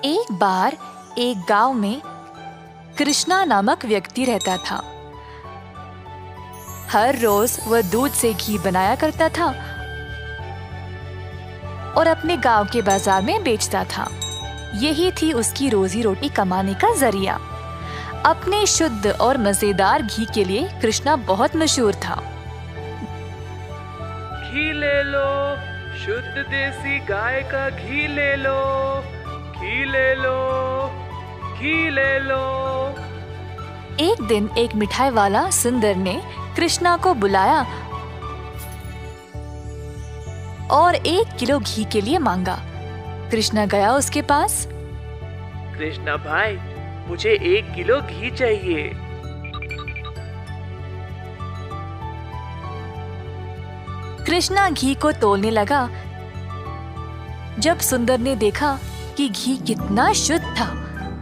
एक बार एक गांव में कृष्णा नामक व्यक्ति रहता था। हर रोज वह दूध से घी बनाया करता था और अपने गांव के बाजार में बेचता था। यही थी उसकी रोजी रोटी कमाने का जरिया। अपने शुद्ध और मजेदार घी के लिए कृष्णा बहुत मशहूर था। घी ले लो, शुद्ध देसी गाय का घी ले लो, घी ले लो, घी ले लो। एक दिन एक मिठाई वाला सुंदर ने कृष्णा को बुलाया और 1 किलो घी के लिए मांगा। कृष्णा गया उसके पास। कृष्णा भाई, मुझे 1 किलो घी चाहिए। कृष्णा घी को तोलने लगा। जब सुंदर ने देखा कि घी कितना शुद्ध था,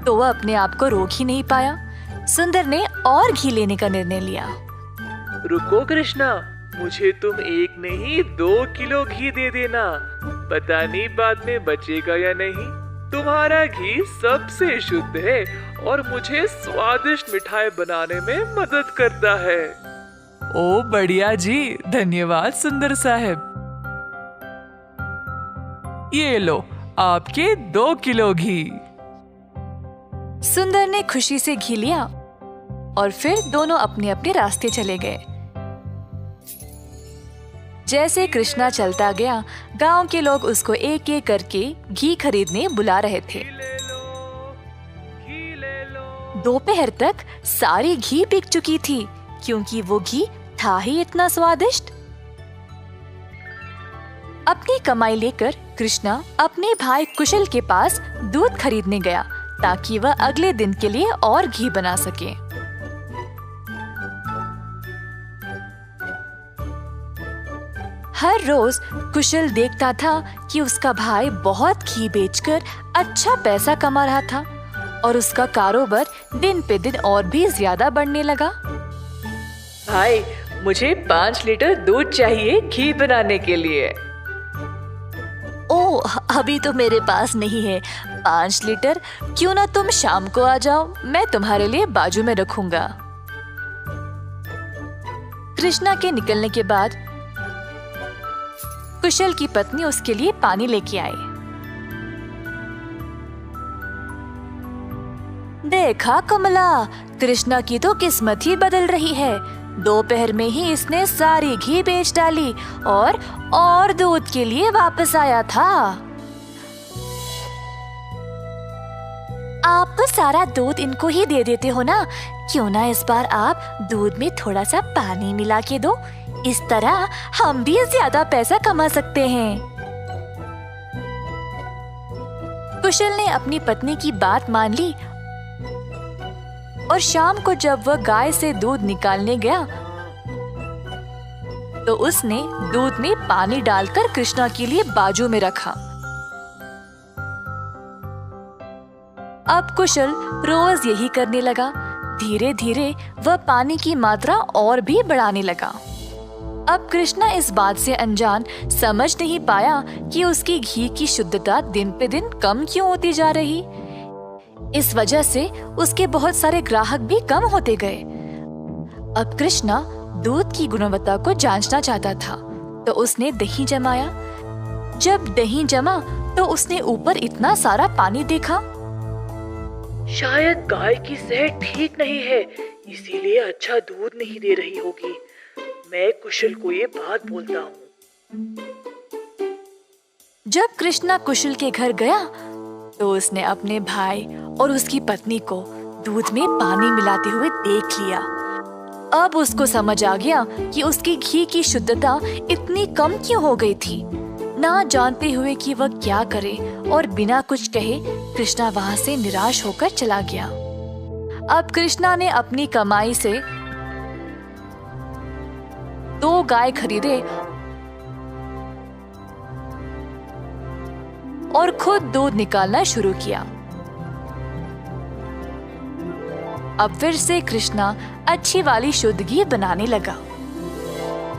तो वह अपने आप को रोक ही नहीं पाया। सुंदर ने और घी लेने का निर्णय लिया। रुको कृष्णा, मुझे तुम 1 नहीं 2 किलो घी दे देना। पता नहीं बाद में बचेगा या नहीं। तुम्हारा घी सबसे शुद्ध है और मुझे स्वादिष्ट मिठाई बनाने में मदद करता है। ओ बढ़िया जी, धन्यवाद सुंदर साहब। ये लो आपके 2 किलो घी। सुंदर ने खुशी से घी लिया और फिर दोनों अपने अपने रास्ते चले गए। जैसे कृष्णा चलता गया, गांव के लोग उसको एक एक करके घी खरीदने बुला रहे थे। दोपहर तक सारी घी बिक चुकी थी, क्योंकि वो घी था ही इतना स्वादिष्ट। अपनी कमाई लेकर कृष्णा अपने भाई कुशल के पास दूध खरीदने गया, ताकि वह अगले दिन के लिए और घी बना सके। हर रोज कुशल देखता था कि उसका भाई बहुत घी बेचकर अच्छा पैसा कमा रहा था और उसका कारोबार दिन पे दिन और भी ज्यादा बढ़ने लगा। भाई, मुझे 5 लीटर दूध चाहिए घी बनाने के लिए। ओह, अभी तो मेरे पास नहीं है 5 लीटर। क्यों ना तुम शाम को आ जाओ, मैं तुम्हारे लिए बाजू में रखूंगा। कृष्णा के निकलने के बाद कुशल की पत्नी उसके लिए पानी लेके आई। देखा कमला, कृष्णा की तो किस्मत ही बदल रही है। दोपहर में ही इसने सारी घी बेच डाली और दूध के लिए वापस आया था। आप तो सारा दूध इनको ही दे देते हो ना, क्यों ना इस बार आप दूध में थोड़ा सा पानी मिला के दो। इस तरह हम भी ज्यादा पैसा कमा सकते हैं। कुशल ने अपनी पत्नी की बात मान ली और शाम को जब वह गाय से दूध निकालने गया, तो उसने दूध में पानी डालकर कृष्णा के लिए बाजू में रखा। अब कुशल रोज यही करने लगा। धीरे धीरे वह पानी की मात्रा और भी बढ़ाने लगा। अब कृष्णा इस बात से अनजान समझ नहीं पाया कि उसकी घी की शुद्धता दिन पे दिन कम क्यों होती जा रही। इस वजह से उसके बहुत सारे ग्राहक भी कम होते गए। अब कृष्णा दूध की गुणवत्ता को जांचना चाहता था, तो उसने दही जमाया। जब दही जमा, तो उसने ऊपर इतना सारा पानी देखा। शायद गाय की सेहत ठीक नहीं है, इसीलिए अच्छा दूध नहीं दे रही होगी। मैं कुशल को ये बात बोलता हूँ। जब कृष्णा कुशल के घर गया, तो उसने अपने भाई और उसकी पत्नी को दूध में पानी मिलाते हुए देख लिया। अब उसको समझ आ गया कि उसकी घी की शुद्धता इतनी कम क्यों हो गई थी। ना जानते हुए कि वह क्या करे और बिना कुछ कहे कृष्णा वहां से निराश होकर चला गया। अब कृष्णा ने अपनी कमाई से 2 गाय खरीदे और खुद दूध निकालना शुरू किया। अब फिर से कृष्णा अच्छी वाली शुद्ध घी बनाने लगा।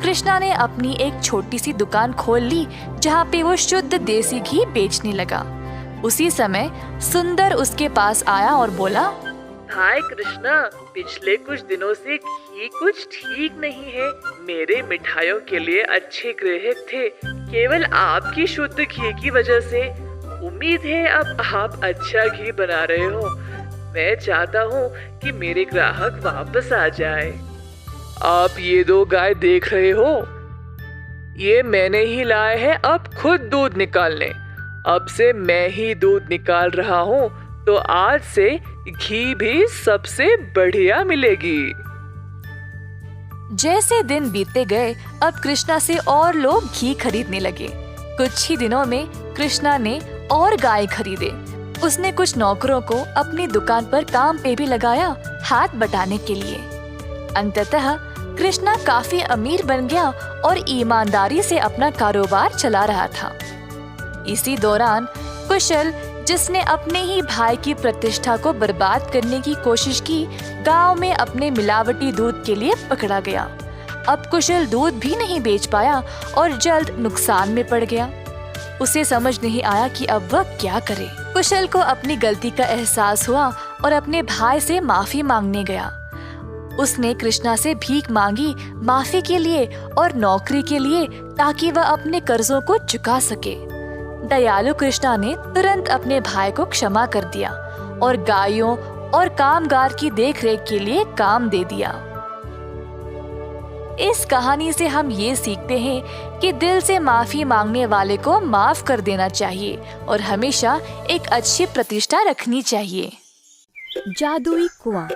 कृष्णा ने अपनी एक छोटी सी दुकान खोल ली, जहाँ पे वो शुद्ध देसी घी बेचने लगा। उसी समय सुंदर उसके पास आया और बोला, हाय कृष्णा, पिछले कुछ दिनों से घी कुछ ठीक नहीं है। मेरे मिठाइयों के लिए अच्छे ग्राहक थे, केवल आपकी शुद्ध घी की वजह से। उम्मीद है अब आप अच्छा घी बना रहे हो। मैं चाहता हूँ कि मेरे ग्राहक वापस आ जाए। आप ये 2 गाय देख रहे हो, ये मैंने ही लाए हैं अब खुद दूध निकालने। अब से मैं ही दूध निकाल रहा हूँ, तो आज से घी भी सबसे बढ़िया मिलेगी। जैसे दिन बीतते गए, अब कृष्णा से और लोग घी खरीदने लगे। कुछ ही दिनों में कृष्णा ने और गाय खरीदे। उसने कुछ नौकरों को अपनी दुकान पर काम पे भी लगाया, हाथ बटाने के लिए। अंततः कृष्णा काफी अमीर बन गया और ईमानदारी से अपना कारोबार चला रहा था। इसी दौरान कुशल, जिसने अपने ही भाई की प्रतिष्ठा को बर्बाद करने की कोशिश की, गांव में अपने मिलावटी दूध के लिए पकड़ा गया। अब कुशल दूध भी नहीं बेच पाया और जल्द नुकसान में पड़ गया। उसे समझ नहीं आया कि अब वह क्या करे। कुशल को अपनी गलती का एहसास हुआ और अपने भाई से माफी मांगने गया। उसने कृष्णा से भीख मांगी माफी के लिए और नौकरी के लिए, ताकि वह अपने कर्जों को चुका सके। दयालु कृष्णा ने तुरंत अपने भाई को क्षमा कर दिया और गायों और कामगार की देखरेख के लिए काम दे दिया। इस कहानी से हम ये सीखते हैं कि दिल से माफी मांगने वाले को माफ कर देना चाहिए और हमेशा एक अच्छी प्रतिष्ठा रखनी चाहिए। जादुई कुआं।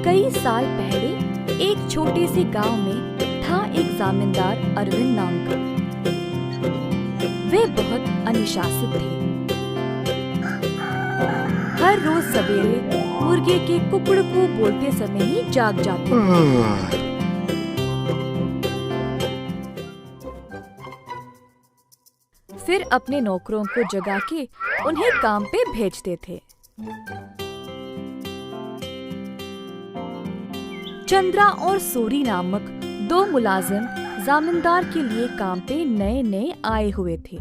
कई साल पहले एक छोटे से गांव में था एक जमींदार अरविंद नाम का। वे बहुत अनुशासित थे। हर रोज सवेरे मुर्गे के कुकड़कू बोलते समय ही जाग जाते थे। फिर अपने नौकरों को जगा के उन्हें काम पे भेजते थे। चंद्रा और सूरी नामक 2 मुलाजिम जमींदार के लिए काम पे नए नए आए हुए थे,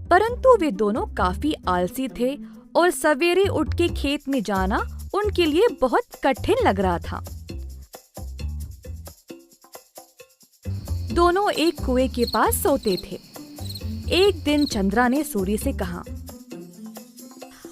परंतु वे दोनों काफी आलसी थे और सवेरे उठ के खेत में जाना उनके लिए बहुत कठिन लग रहा था। दोनों एक कुएं के पास सोते थे। एक दिन चंद्रा ने सूरी से कहा,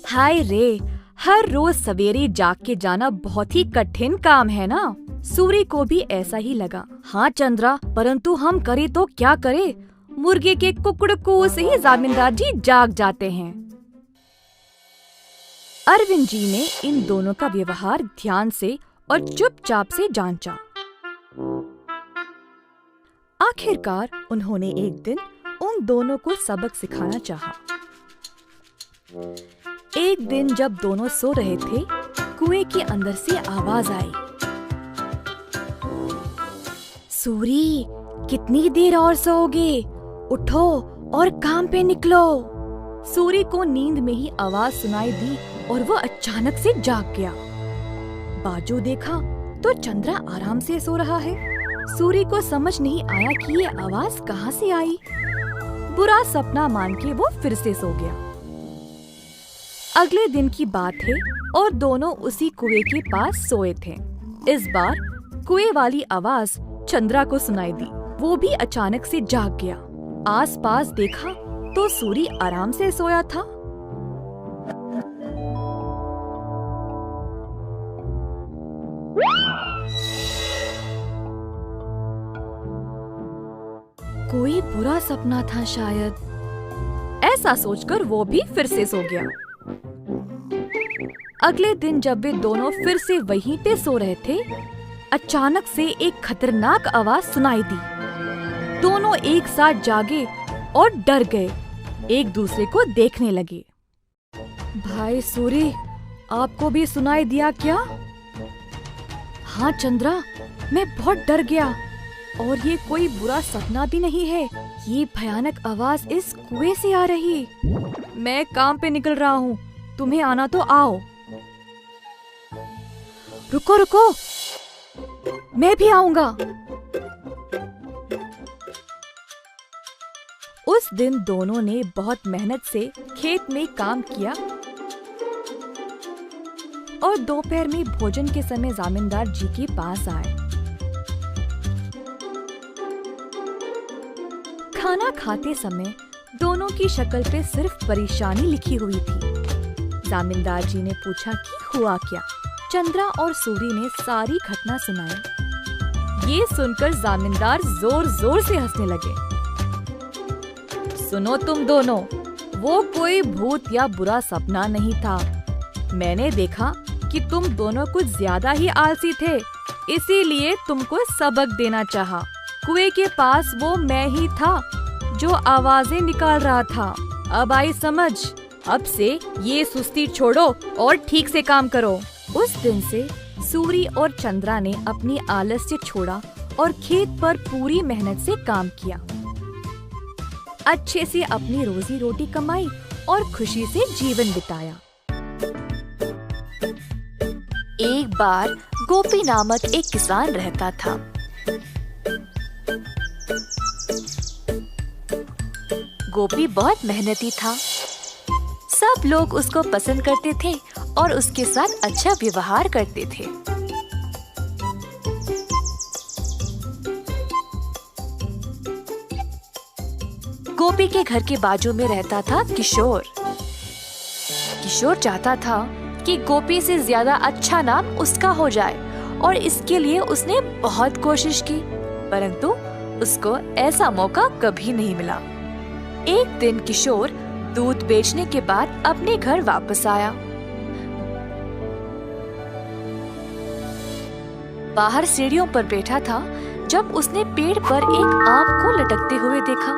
हाय रे, हर रोज सवेरे जाग के जाना बहुत ही कठिन काम है ना। सूरी को भी ऐसा ही लगा। हाँ चंद्रा, परंतु हम करे तो क्या करे, मुर्गे के कुकड़कू से ही जमींदार जी जाग जाते हैं। अरविंद जी ने इन दोनों का व्यवहार ध्यान से और चुपचाप से जांचा। आखिरकार उन्होंने एक दिन उन दोनों को सबक सिखाना चाहा। एक दिन जब दोनों सो रहे थे, कुएं के अंदर से आवाज आई, सूरी, कितनी देर और सोओगे? उठो और काम पे निकलो। सूरी को नींद में ही आवाज सुनाई दी और वो अचानक से जाग गया। बाजू देखा तो चंद्रा आराम से सो रहा है। सूरी को समझ नहीं आया कि ये आवाज कहाँ से आई। बुरा सपना मान के वो फिर से सो गया। अगले दिन की बात है और दोनों उसी कुएं के पास सोए थे। इस बार कुएं वाली आवाज चंद्रा को सुनाई दी। वो भी अचानक से जाग गया। आसपास देखा तो सूरी आराम से सोया था। कोई बुरा सपना था शायद, ऐसा सोचकर वो भी फिर से सो गया। अगले दिन जब वे दोनों फिर से वहीं पे सो रहे थे, अचानक से एक खतरनाक आवाज सुनाई दी। दोनों एक साथ जागे और डर गए, एक दूसरे को देखने लगे। भाई सूरी, आपको भी सुनाई दिया क्या? हाँ चंद्रा, मैं बहुत डर गया और ये कोई बुरा सपना भी नहीं है। ये भयानक आवाज इस कुएं से आ रही। मैं काम पे निकल रहा हूँ, तुम्हें आना तो आओ। रुको रुको, मैं भी आऊंगा। उस दिन दोनों ने बहुत मेहनत से खेत में काम किया और दोपहर में भोजन के समय जमींदार जी के पास आए। खाना खाते समय दोनों की शक्ल पे सिर्फ परेशानी लिखी हुई थी। जमींदार जी ने पूछा कि हुआ क्या। चंद्रा और सूरी ने सारी घटना सुनाई। ये सुनकर जमींदार जोर जोर से हंसने लगे। सुनो तुम दोनों, वो कोई भूत या बुरा सपना नहीं था। मैंने देखा कि तुम दोनों कुछ ज्यादा ही आलसी थे, इसीलिए तुमको सबक देना चाहा। कुएं के पास वो मैं ही था जो आवाजें निकाल रहा था। अब आई समझ। अब से ये सुस्ती छोड़ो और ठीक से काम करो। उस दिन से सूरी और चंद्रा ने अपनी आलस्य छोड़ा और खेत पर पूरी मेहनत से काम किया। अच्छे से अपनी रोजी रोटी कमाई और खुशी से जीवन बिताया। एक बार गोपी नामक एक किसान रहता था। गोपी बहुत मेहनती था। सब लोग उसको पसंद करते थे और उसके साथ अच्छा व्यवहार करते थे। गोपी के घर के बाजू में रहता था किशोर। किशोर चाहता था कि गोपी से ज्यादा अच्छा नाम उसका हो जाए और इसके लिए उसने बहुत कोशिश की, परंतु उसको ऐसा मौका कभी नहीं मिला। एक दिन किशोर दूध बेचने के बाद अपने घर वापस आया। बाहर सीढ़ियों पर बैठा था जब उसने पेड़ पर एक आम को लटकते हुए देखा।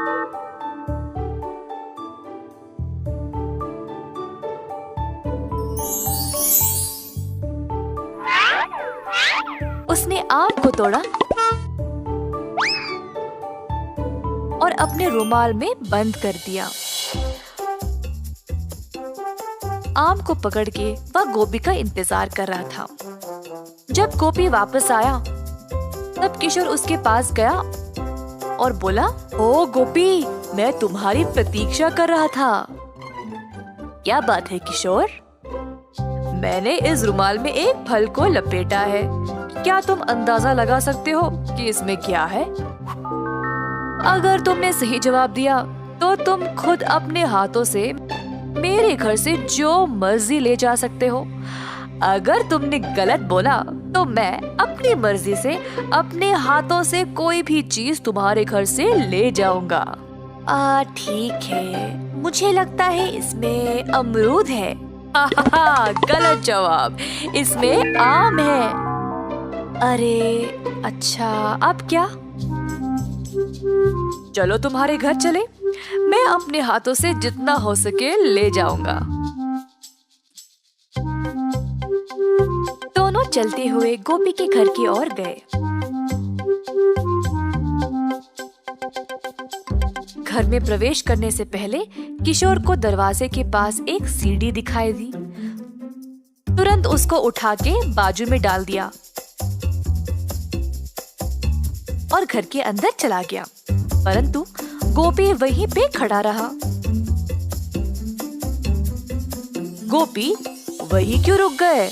उसने आम को तोड़ा और अपने रुमाल में बंद कर दिया। आम को पकड़ के वह गोपी का इंतजार कर रहा था। जब गोपी वापस आया तब किशोर उसके पास गया और बोला, ओ गोपी, मैं तुम्हारी प्रतीक्षा कर रहा था। क्या बात है किशोर? मैंने इस रुमाल में एक फल को लपेटा है। क्या तुम अंदाजा लगा सकते हो कि इसमें क्या है? अगर तुमने सही जवाब दिया तो तुम खुद अपने हाथों से मेरे घर से जो मर्जी ले जा सकते हो। अगर तुमने गलत बोला तो मैं अपनी मर्जी से अपने हाथों से कोई भी चीज तुम्हारे घर से ले जाऊंगा। ठीक है, मुझे लगता है इसमें अमरूद है। गलत जवाब, इसमें आम है। अरे अच्छा, अब क्या? चलो तुम्हारे घर चले, मैं अपने हाथों से जितना हो सके ले जाऊंगा। दोनों चलते हुए गोपी के घर की ओर गए। घर में प्रवेश करने से पहले किशोर को दरवाजे के पास एक सीढ़ी दिखाई दी। तुरंत उसको उठा के बाजू में डाल दिया और घर के अंदर चला गया, परंतु गोपी वहीं पे खड़ा रहा। गोपी, वहीं क्यों रुक गए?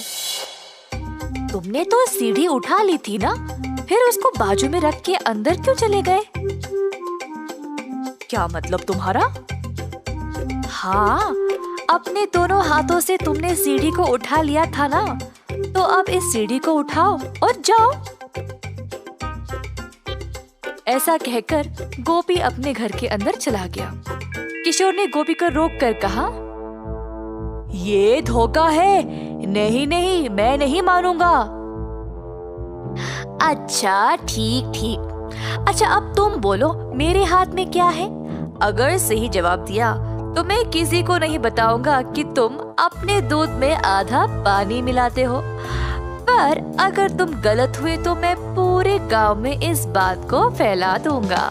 तुमने तो सीढ़ी उठा ली थी ना, फिर उसको बाजू में रख के अंदर क्यों चले गए? क्या मतलब तुम्हारा? हाँ, अपने दोनों हाथों से तुमने सीढ़ी को उठा लिया था ना, तो अब इस सीढ़ी को उठाओ और जाओ। ऐसा कहकर गोपी अपने घर के अंदर चला गया। किशोर ने गोपी को रोककर कहा, ये धोखा है। नहीं नहीं, मैं नहीं मानूंगा। अच्छा ठीक ठीक। अच्छा अब तुम बोलो, मेरे हाथ में क्या है? अगर सही जवाब दिया तो मैं किसी को नहीं बताऊंगा कि तुम अपने दूध में आधा पानी मिलाते हो, पर अगर तुम गलत हुए तो मैं पूरे गांव में इस बात को फैला दूंगा।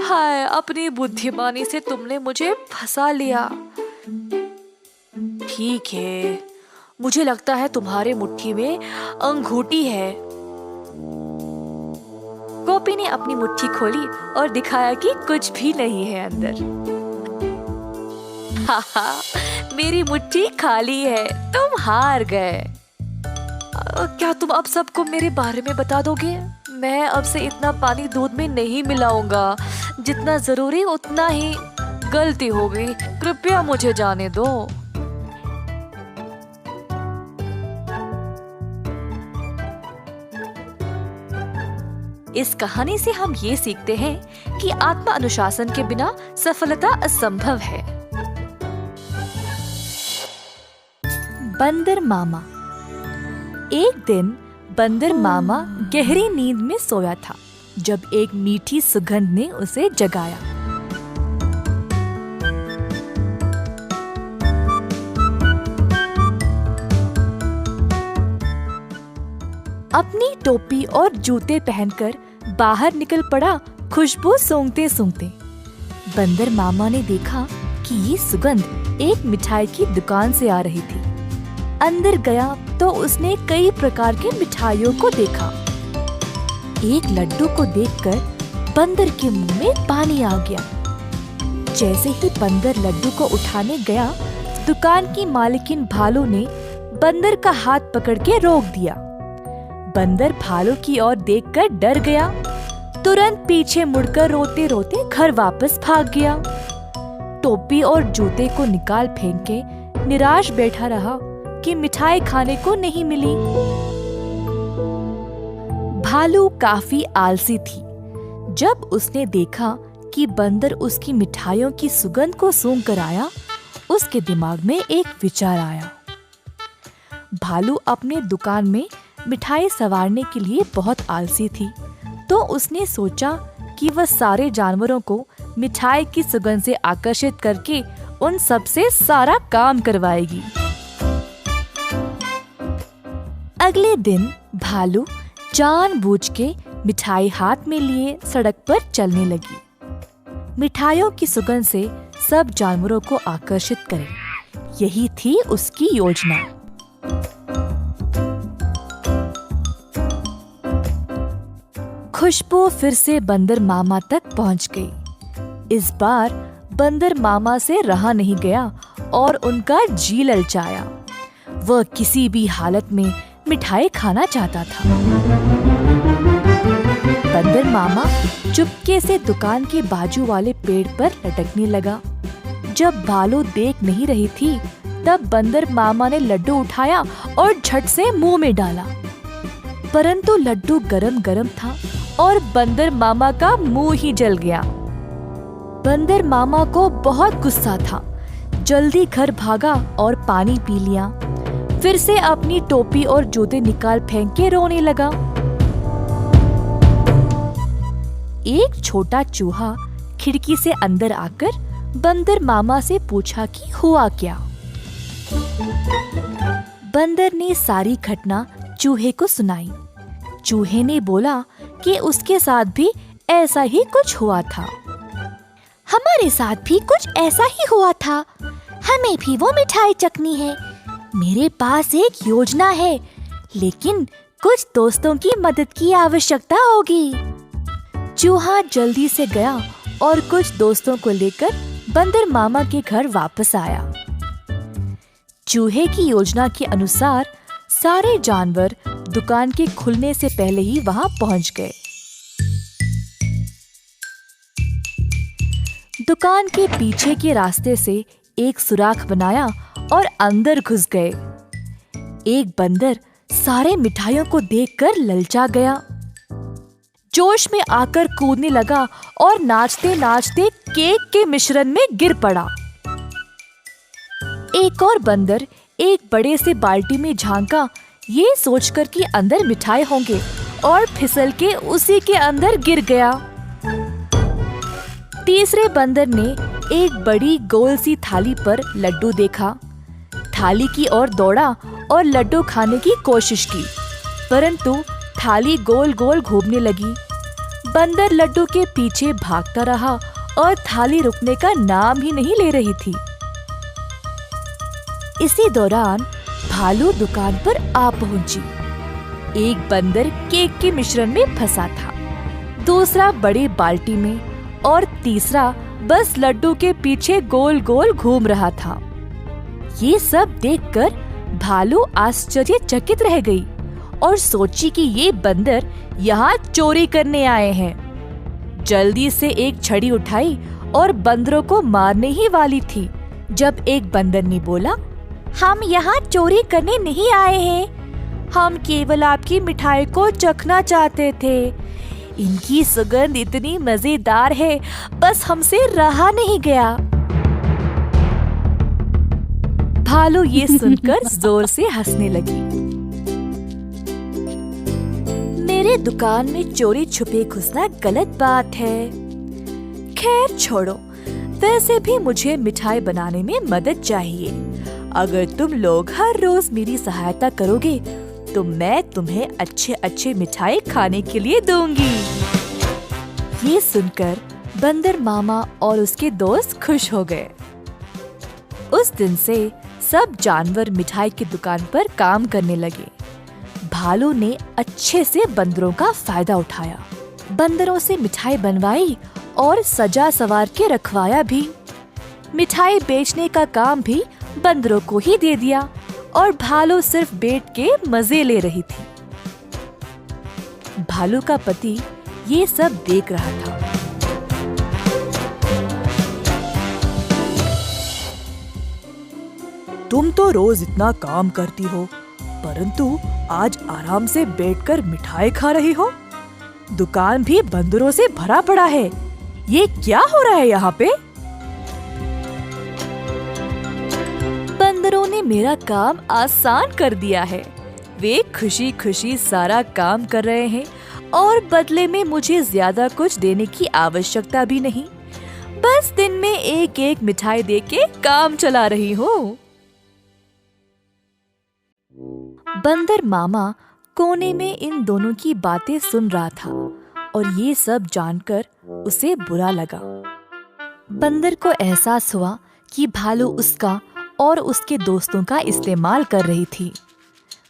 हाय, अपनी बुद्धिमानी से तुमने मुझे फंसा लिया। ठीक है, मुझे लगता है तुम्हारे मुट्ठी में अंगूठी है। गोपी ने अपनी मुट्ठी खोली और दिखाया कि कुछ भी नहीं है अंदर। हाहा, मेरी मुट्ठी खाली है, तुम हार गए। क्या तुम अब सबको मेरे बारे में बता दोगे? मैं अब से इतना पानी दूध में नहीं मिलाऊंगा, जितना जरूरी उतना ही। गलती हो गई, कृपया मुझे जाने दो। इस कहानी से हम ये सीखते हैं कि आत्म अनुशासन के बिना सफलता असंभव है। बंदर मामा। एक दिन बंदर मामा गहरी नींद में सोया था जब एक मीठी सुगंध ने उसे जगाया। अपनी टोपी और जूते पहनकर बाहर निकल पड़ा खुशबू सूंघते सूंघते। बंदर मामा ने देखा कि ये सुगंध एक मिठाई की दुकान से आ रही थी। अंदर गया तो उसने कई प्रकार के मिठाइयों को देखा। एक लड्डू को देखकर बंदर के मुंह में पानी आ गया। जैसे ही बंदर लड्डू को उठाने गया, दुकान की मालकिन भालू ने बंदर का हाथ पकड़ के रोक दिया। बंदर भालू की ओर देखकर डर गया, तुरंत पीछे मुड़कर रोते रोते घर वापस भाग गया। टोपी और जूते को निकाल फेंक के निराश बैठा रहा कि मिठाई खाने को नहीं मिली। भालू काफी आलसी थी। जब उसने देखा कि बंदर उसकी मिठाइयों की सुगंध को सूंघ कर आया, उसके दिमाग में एक विचार आया। भालू अपने दुकान में मिठाई संवारने के लिए बहुत आलसी थी, तो उसने सोचा कि वह सारे जानवरों को मिठाई की सुगंध से आकर्षित करके उन सब से सारा काम करवाएगी। अगले दिन भालू जानबूझ के मिठाई हाथ में लिए सड़क पर चलने लगी। मिठाइयों की सुगंध से सब जानवरों को आकर्षित करे, यही थी उसकी योजना। खुशबू फिर से बंदर मामा तक पहुंच गई। इस बार बंदर मामा से रहा नहीं गया और उनका जी ललचाया। वह किसी भी हालत में मिठाई खाना चाहता था। बंदर मामा चुपके से दुकान के बाजू वाले पेड़ पर लटकने लगा। जब भालू देख नहीं रही थी, तब बंदर मामा ने लड्डू उठाया और झट से मुंह में डाला। परंतु लड्डू गरम गरम था और बंदर मामा का मुंह ही जल गया। बंदर मामा को बहुत गुस्सा था। जल्दी घर भागा और पानी पी लिया। फिर से अपनी टोपी और जूते निकाल फेंक के रोने लगा। एक छोटा चूहा खिड़की से अंदर आकर बंदर मामा से पूछा कि हुआ क्या। बंदर ने सारी घटना चूहे को सुनाई। चूहे ने बोला कि उसके साथ भी ऐसा ही कुछ हुआ था। हमारे साथ भी कुछ ऐसा ही हुआ था। हमें भी वो मिठाई चखनी है। मेरे पास एक योजना है, लेकिन कुछ दोस्तों की मदद की आवश्यकता होगी। चूहा जल्दी से गया और कुछ दोस्तों को लेकर बंदर मामा के घर वापस आया। चूहे की योजना के अनुसार सारे जानवर दुकान के खुलने से पहले ही वहां पहुंच गए। दुकान के पीछे के रास्ते से एक सुराख बनाया और अंदर घुस गए। एक बंदर सारे मिठाइयों को देखकर ललचा गया। जोश में आकर कूदने लगा और नाचते नाचते केक के मिश्रण में गिर पड़ा। एक और बंदर एक बड़े से बाल्टी में झांका, ये सोचकर कि अंदर मिठाई होंगे, और फिसल के उसी के अंदर गिर गया। तीसरे बंदर ने एक बड़ी गोल सी थाली पर लड्डू देखा। थाली की ओर दौड़ा और लड्डू खाने की कोशिश की, परंतु थाली गोल गोल घूमने लगी। बंदर लड्डू के पीछे भागता रहा और थाली रुकने का नाम ही नहीं ले रही थी। इसी दौरान भालू दुकान पर आ पहुंची। एक बंदर केक के मिश्रण में फंसा था। दूसरा बड़ी बाल्टी में और तीसरा बस लड्डू के पीछे गोल गोल घूम रहा था। ये सब देखकर भालू आश्चर्यचकित रह गई और सोची कि ये बंदर यहाँ चोरी करने आए हैं। जल्दी से एक छड़ी उठाई और बंदरों को मारने ही वाली थी, जब एक बंदर ने बोला, हम यहाँ चोरी करने नहीं आए हैं, हम केवल आपकी मिठाई को चखना चाहते थे। इनकी सुगंध इतनी मजेदार है, बस हमसे रहा नहीं गया। भालू ये सुनकर जोर से हंसने लगी। मेरे दुकान में चोरी छुपे घुसना गलत बात है। खैर छोड़ो, वैसे भी मुझे मिठाई बनाने में मदद चाहिए। अगर तुम लोग हर रोज मेरी सहायता करोगे तो मैं तुम्हें अच्छे अच्छे मिठाई खाने के लिए दूंगी। ये सुनकर बंदर मामा और उसके दोस्त खुश हो गए। उस दिन से सब जानवर मिठाई की दुकान पर काम करने लगे। भालू ने अच्छे से बंदरों का फायदा उठाया, बंदरों से मिठाई बनवाई और सजा सवार के रखवाया भी। मिठाई बेचने का काम भी बंदरों को ही दे दिया और भालू सिर्फ बैठ के मजे ले रही थी। भालू का पति ये सब देख रहा था। तुम तो रोज इतना काम करती हो, परंतु आज आराम से बैठकर मिठाई खा रही हो। दुकान भी बंदरों से भरा पड़ा है। ये क्या हो रहा है यहाँ पे? बंदरों ने मेरा काम आसान कर दिया है। वे खुशी खुशी सारा काम कर रहे हैं और बदले में मुझे ज्यादा कुछ देने की आवश्यकता भी नहीं। बस दिन में एक एक मिठाई देके काम चला रही हूँ। बंदर मामा कोने में इन दोनों की बातें सुन रहा था और ये सब जानकर उसे बुरा लगा। बंदर को एहसास हुआ कि भालू उसका और उसके दोस्तों का इस्तेमाल कर रही थी।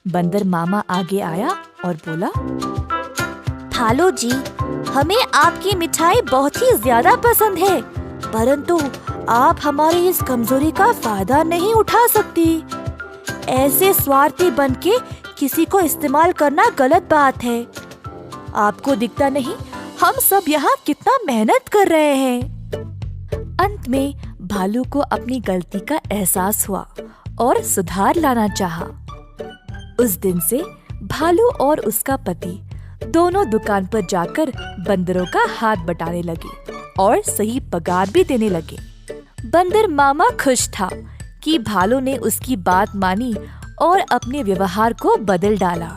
बंदर मामा आगे आया और बोला, भालू जी, हमें आपकी मिठाई बहुत ही ज्यादा पसंद है, परंतु आप हमारी इस कमजोरी का फायदा नहीं उठा सकती। ऐसे स्वार्थी बनके किसी को इस्तेमाल करना गलत बात है। आपको दिखता नहीं हम सब यहाँ कितना मेहनत कर रहे हैं। अंत में भालू को अपनी गलती का एहसास हुआ और सुधार लाना चाहा। उस दिन से भालू और उसका पति दोनों दुकान पर जाकर बंदरों का हाथ बटाने लगे और सही पगार भी देने लगे। बंदर मामा खुश था कि भालू ने उसकी बात मानी और अपने व्यवहार को बदल डाला।